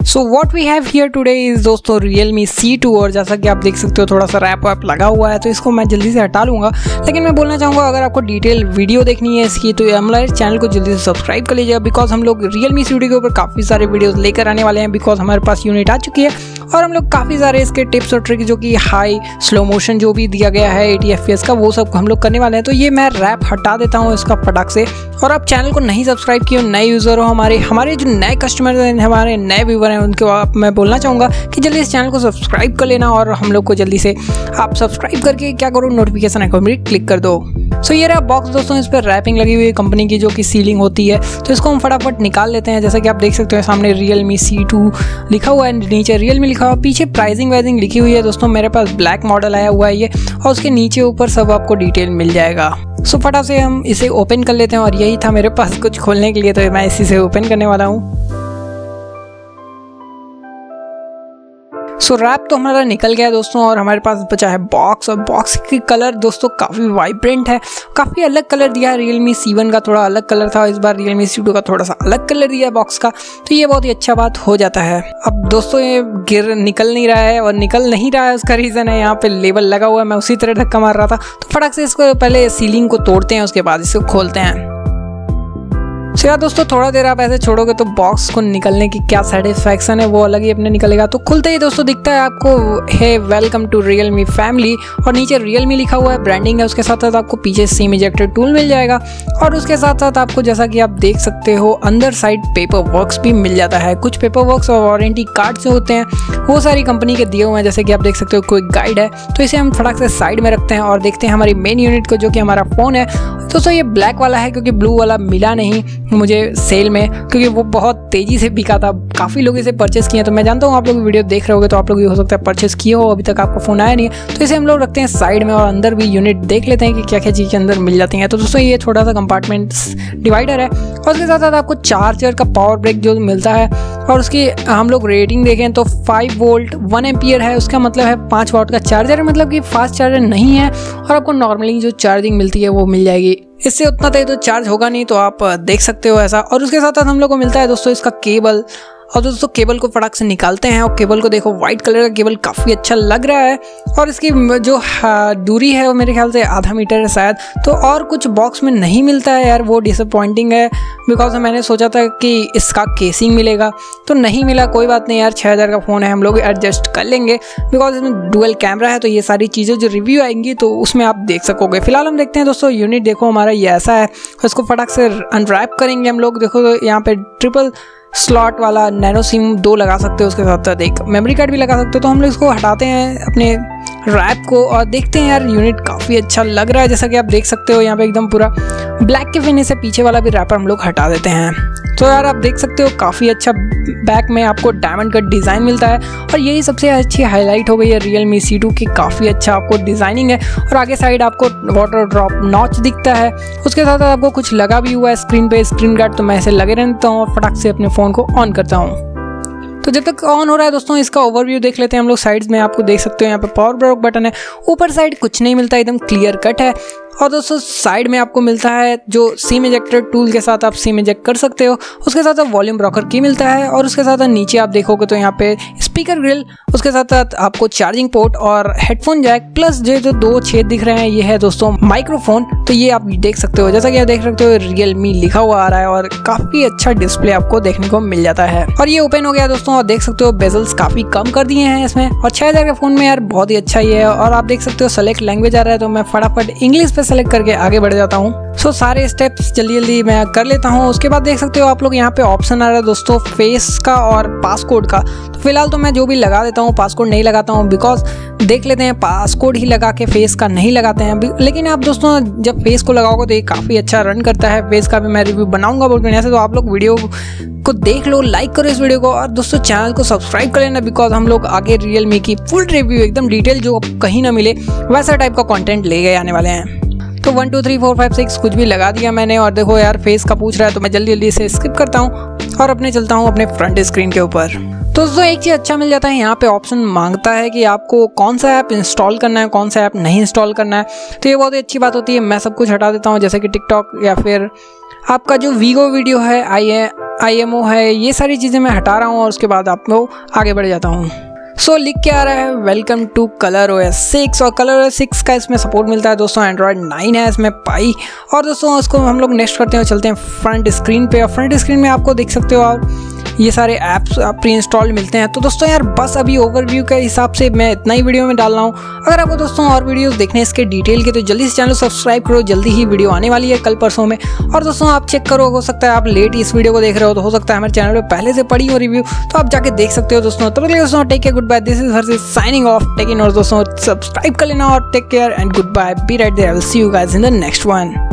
So what we have here today is दोस्तों RealMe C2 और जैसा कि आप देख सकते हो थोड़ा सा रैप वैप लगा हुआ है तो इसको मैं जल्दी से हटा लूँगा। लेकिन मैं बोलना चाहूँगा अगर आपको डिटेल वीडियो देखनी है इसकी तो हमारे चैनल को जल्दी से सब्सक्राइब कर लीजिएगा, बिकॉज हम लोग RealMe C2 के ऊपर काफ़ी सारे वीडियोज़ लेकर आने वाले हैं, बिकॉज हमारे पास यूनिट आ चुकी है और हम लोग काफ़ी सारे इसके टिप्स और ट्रिक जो कि हाई स्लो मोशन जो भी दिया गया है 80 FPS का वो सब हम लोग करने वाले हैं। तो ये मैं रैप हटा देता हूँ इसका फटाक से। और आप चैनल को नहीं सब्सक्राइब किए हो, नए यूज़र हो, हमारे जो नए कस्टमर हैं, हमारे नए व्यूवर हैं, उनके मैं बोलना चाहूँगा कि जल्दी इस चैनल को सब्सक्राइब कर लेना और हम लोग को जल्दी से आप सब्सक्राइब करके क्या करो नोटिफिकेशन आइकन पर क्लिक कर दो। सो ये रहा बॉक्स दोस्तों, इस पर रैपिंग लगी हुई है कंपनी की जो कि सीलिंग होती है, तो इसको हम फटाफट निकाल लेते हैं। जैसा कि आप देख सकते हो सामने RealMe C2 लिखा हुआ है, नीचे RealMe लिखा हुआ है, पीछे प्राइसिंग वाइजिंग लिखी हुई है दोस्तों। मेरे पास ब्लैक मॉडल आया हुआ है ये, और उसके नीचे ऊपर सब आपको डिटेल मिल जाएगा। सो फटाफट से हम इसे ओपन कर लेते हैं और यही था मेरे पास कुछ खोलने के लिए, तो मैं इसी से ओपन करने वाला हूँ। सो रैप तो हमारा निकल गया दोस्तों और हमारे पास बचा है बॉक्स, और बॉक्स की कलर दोस्तों काफ़ी वाइब्रेंट है, काफ़ी अलग कलर दिया है। RealMe C1 का थोड़ा अलग कलर था, इस बार RealMe C2 का थोड़ा सा अलग कलर दिया है बॉक्स का, तो ये बहुत ही अच्छा बात हो जाता है। अब दोस्तों ये निकल नहीं रहा है, और निकल नहीं रहा है उसका रीज़न है यहाँ पे लेबल लगा हुआ है, मैं उसी तरह धक्का मार रहा था। तो फटाक से इसको पहले सीलिंग को तोड़ते हैं, उसके बाद इसको खोलते हैं। सो यार दोस्तों थोड़ा देर आप ऐसे छोड़ोगे तो बॉक्स को निकलने की क्या सेटिस्फैक्शन है वो अलग ही अपने निकलेगा। तो खुलते ही दोस्तों दिखता है आपको है वेलकम टू RealMe फैमिली, और नीचे RealMe लिखा हुआ है, ब्रांडिंग है। उसके साथ साथ आपको पीछे सिम इजेक्टर टूल मिल जाएगा, और उसके साथ साथ आपको जैसा कि आप देख सकते हो अंदर साइड पेपर वर्क्स भी मिल जाता है। कुछ पेपर वर्क्स और वारंटी कार्ड जो होते हैं वो सारी कंपनी के दिए हुए हैं, जैसे कि आप देख सकते हो कोई गाइड है। तो इसे हम फटाक से साइड में रखते हैं और देखते हैं हमारी मेन यूनिट को, जो कि हमारा फ़ोन है। दोस्तों ये ब्लैक वाला है क्योंकि ब्लू वाला मिला नहीं मुझे सेल में, क्योंकि वो बहुत तेज़ी से बिका था, काफ़ी लोग इसे परचेस किए हैं। तो मैं जानता हूँ आप लोग वीडियो देख रहे होगे तो आप लोग भी हो सकता है परचेस किए हो, अभी तक आपका फ़ोन आया नहीं है। तो इसे हम लोग रखते हैं साइड में और अंदर भी यूनिट देख लेते हैं कि क्या क्या चीज़ के अंदर मिल जाती हैं। तो दोस्तों ये छोटा सा कंपार्टमेंट्स डिवाइडर है, और उसके साथ साथ आपको चार्जर का पावर ब्रेक जो मिलता है, और उसकी हम लोग रेटिंग देखें तो 5 वोल्ट 1 एम्पियर है। उसका मतलब है 5 वाट का चार्जर है, मतलब कि फास्ट चार्जर नहीं है, और आपको नॉर्मली जो चार्जिंग मिलती है वो मिल जाएगी। इससे उतना तेज तो चार्ज होगा नहीं, तो आप देख सकते हो ऐसा। और उसके साथ साथ हम लोग को मिलता है दोस्तों इसका केबल, और दोस्तों केबल को फटाक से निकालते हैं, और केबल को देखो वाइट कलर का केबल काफ़ी अच्छा लग रहा है, और इसकी जो दूरी है वो मेरे ख्याल से आधा मीटर है शायद। तो और कुछ बॉक्स में नहीं मिलता है यार, वो डिसअपॉइंटिंग है, बिकॉज मैंने सोचा था कि इसका केसिंग मिलेगा, तो नहीं मिला। कोई बात नहीं यार, 6000 का फ़ोन है, हम लोग एडजस्ट कर लेंगे, बिकॉज इसमें डुअल कैमरा है। तो ये सारी चीज़ें जो रिव्यू आएंगी तो उसमें आप देख सकोगे। फिलहाल हम देखते हैं दोस्तों यूनिट, देखो हमारा ये ऐसा है, इसको फटाक से अनरैप करेंगे हम लोग। देखो तो यहाँ पे ट्रिपल स्लॉट वाला नैनो सिम 2 लगा सकते हो, उसके साथ साथ एक मेमोरी कार्ड भी लगा सकते हो। तो हम लोग इसको हटाते हैं अपने रैप को और देखते हैं यार यूनिट काफ़ी अच्छा लग रहा है। जैसा कि आप देख सकते हो यहाँ पे एकदम पूरा ब्लैक के फिनिश से पीछे वाला भी रैपर हम लोग हटा देते हैं। तो यार आप देख सकते हो काफ़ी अच्छा बैक में आपको डायमंड का डिज़ाइन मिलता है, और यही सबसे अच्छी हाईलाइट हो गई है RealMe C2 की। काफ़ी अच्छा आपको डिज़ाइनिंग है, और आगे साइड आपको वाटर ड्रॉप नॉच दिखता है। उसके साथ साथ आपको कुछ लगा भी हुआ है स्क्रीन पे, स्क्रीन गार्ड। तो मैं ऐसे लगे रहता हूँ और फटाक से अपने फ़ोन को ऑन करता हूँ। तो जब तक ऑन हो रहा है दोस्तों इसका ओवरव्यू देख लेते हैं हम लोग। साइड्स में आपको देख सकते हो यहाँ पे पावर ब्रेक बटन है, ऊपर साइड कुछ नहीं मिलता, एकदम क्लियर कट है। और दोस्तों साइड में आपको मिलता है जो सिम इजेक्टर टूल के साथ आप सिम इजेक्ट कर सकते हो। उसके साथ साथ वॉल्यूम रॉकर की मिलता है, और उसके साथ साथ नीचे आप देखोगे तो यहाँ पे स्पीकर ग्रिल, उसके साथ साथ आपको चार्जिंग पोर्ट और हेडफोन जैक, प्लस जो 2 छेद दिख रहे हैं ये है दोस्तों माइक्रोफोन। तो ये आप देख सकते हो, जैसा कि आप देख सकते हो RealMe लिखा हुआ आ रहा है, और काफ़ी अच्छा डिस्प्ले आपको देखने को मिल जाता है। और ये ओपन हो गया दोस्तों, और देख सकते हो बेजल्स काफ़ी कम कर दिए हैं इसमें, और 6000 के फ़ोन में यार बहुत ही अच्छा ही है। और आप देख सकते हो सेलेक्ट लैंग्वेज आ रहा है, तो मैं फटाफट इंग्लिश पे सेलेक्ट करके आगे बढ़ जाता हूँ। सो सारे स्टेप्स जल्दी जल्दी मैं कर लेता हूँ। उसके बाद देख सकते हो आप लोग यहाँ पे ऑप्शन आ रहा है दोस्तों फेस का और पासकोड का। तो फिलहाल तो मैं जो भी लगा देता हूँ, पासकोड नहीं लगाता हूँ, बिकॉज देख लेते हैं पासकोड ही लगा के फेस का नहीं लगाते हैं। लेकिन आप दोस्तों जब फेस को लगाओगे तो ये काफ़ी अच्छा रन करता है। फेस का भी मैं रिव्यू बनाऊंगा बहुत बढ़िया से, तो आप लोग वीडियो को देख लो, लाइक करो इस वीडियो को, और दोस्तों चैनल को सब्सक्राइब कर लेना, बिकॉज हम लोग आगे RealMe की फुल रिव्यू एकदम डिटेल जो कहीं ना मिले वैसा टाइप का कंटेंट ले गए आने वाले हैं। तो 1 2 3 4 5 6 कुछ भी लगा दिया मैंने, और देखो यार फेस का पूछ रहा है तो मैं जल्दी जल्दी से स्किप करता हूँ और अपने चलता हूँ अपने फ्रंट स्क्रीन के ऊपर। तो दोस्तों एक चीज़ अच्छा मिल जाता है, यहाँ पे ऑप्शन मांगता है कि आपको कौन सा ऐप इंस्टॉल करना है, कौन सा ऐप नहीं इंस्टॉल करना है। तो ये बहुत ही अच्छी बात होती है। मैं सब कुछ हटा देता हूँ, जैसे कि टिकटॉक या फिर आपका जो वीगो वीडियो है, IMO है, ये सारी चीज़ें मैं हटा रहा हूँ और उसके बाद आप लोग आगे बढ़ जाता हूँ। सो लिख के आ रहा है वेलकम टू ColorOS 6 और ColorOS 6 का इसमें सपोर्ट मिलता है दोस्तों। एंड्रॉयड 9 है इसमें पाई। और दोस्तों उसको हम लोग नेक्स्ट करते हैं, चलते हैं फ्रंट स्क्रीन पे। और फ्रंट स्क्रीन में आपको देख सकते हो आप ये सारे ऐप्स प्री इंस्टॉल्ड मिलते हैं। तो दोस्तों यार बस अभी ओवरव्यू के हिसाब से मैं इतना ही वीडियो में डाल रहा हूँ। अगर आपको दोस्तों और वीडियोस देखने हैं इसके डिटेल के तो जल्दी से चैनल सब्सक्राइब करो, जल्दी ही वीडियो आने वाली है कल परसों में। और दोस्तों आप चेक करो, हो सकता है आप लेट इस वीडियो को देख रहे हो तो हो सकता है हमारे चैनल पे पहले से पड़ी हो रिव्यू, तो आप जाके देख सकते हो दोस्तों। तब तक के लिए दोस्तों take care, good bye, this is Harshit signing off. Take इन और दोस्तों सब्सक्राइब कर लेना और take care and good bye, be right there, I will see you guys in the next one.